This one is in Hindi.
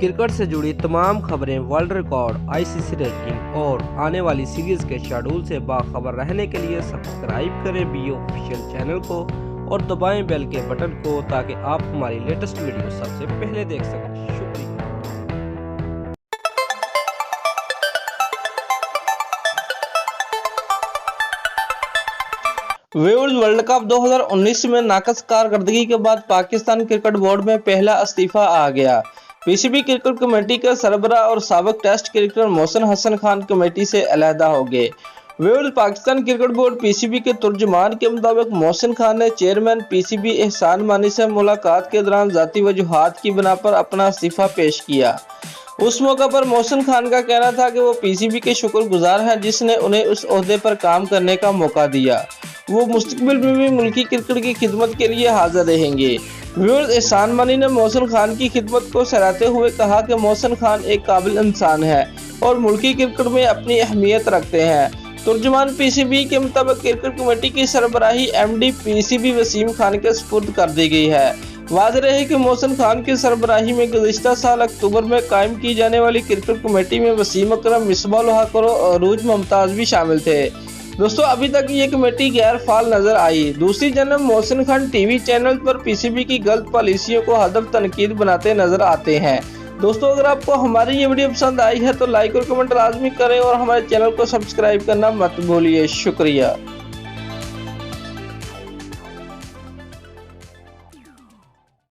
क्रिकेट से जुड़ी तमाम खबरें, वर्ल्ड रिकॉर्ड, आईसीसी रैंकिंग और आने वाली सीरीज के शेड्यूल से बाखबर रहने के लिए सब्सक्राइब करें बी ऑफिशियल चैनल को और दबाएं बेल के बटन को ताकि आप हमारी लेटेस्ट वीडियो सबसे पहले देख सकें। शुक्रिया। व्यूअर्स, वर्ल्ड कप 2019 में नाकस कारकर्दगी के बाद पाकिस्तान क्रिकेट बोर्ड में पहला इस्तीफा आ गया। पीसीबी क्रिकेट कमेटी के सरबराह और साबिक test cricketer Mohsin Hasan Khan committee से अलहदा हो गए। Viewers, Pakistan cricket board PCB के तर्जुमान के मुताबिक मोहसिन खान ने चेयरमैन पीसीबी एहसान मानी से मुलाकात के दौरान जाती वजूहात की बिना पर अपना इस्तीफा पेश किया। उस मौके पर मोहसिन खान का कहना था कि वो पीसीबी के शुक्रगुजार हैं जिसने उन्हें उस ओहदे पर काम करने का मौका दिया। वो मुस्तकबिल में भी मुल्की क्रिकेट की खिदमत के लिए हाजिर रहेंगे। व्यूअर्स, एहसान मानी ने मोहसिन खान की खिदमत को सराहते हुए कहा कि मोहसिन खान एक काबिल इंसान है और मुल्की क्रिकेट में अपनी अहमियत रखते हैं। तर्जुमान पीसीबी के मुताबिक क्रिकेट कमेटी की सरबराही एमडी पीसीबी वसीम खान के सुपुर्द कर दी गई है। वाज़ेह रहे कि मोहसिन खान की सरबराही में गुज़िश्ता साल अक्टूबर में कायम की जाने वाली क्रिकेट कमेटी में वसीम अकरम, मिसबाह उल हक और अरूज मुमताज़ भी शामिल थे। दोस्तों, अभी तक ये कमेटी गैर फाल नजर आई। दूसरी जानब मोहसिन खान टीवी चैनल पर पीसीबी की गलत पॉलिसियों को हदफ तनकीद बनाते नजर आते हैं। दोस्तों, अगर आपको हमारी ये वीडियो पसंद आई है तो लाइक और कमेंट लाजमी करें और हमारे चैनल को सब्सक्राइब करना मत भूलिए। शुक्रिया।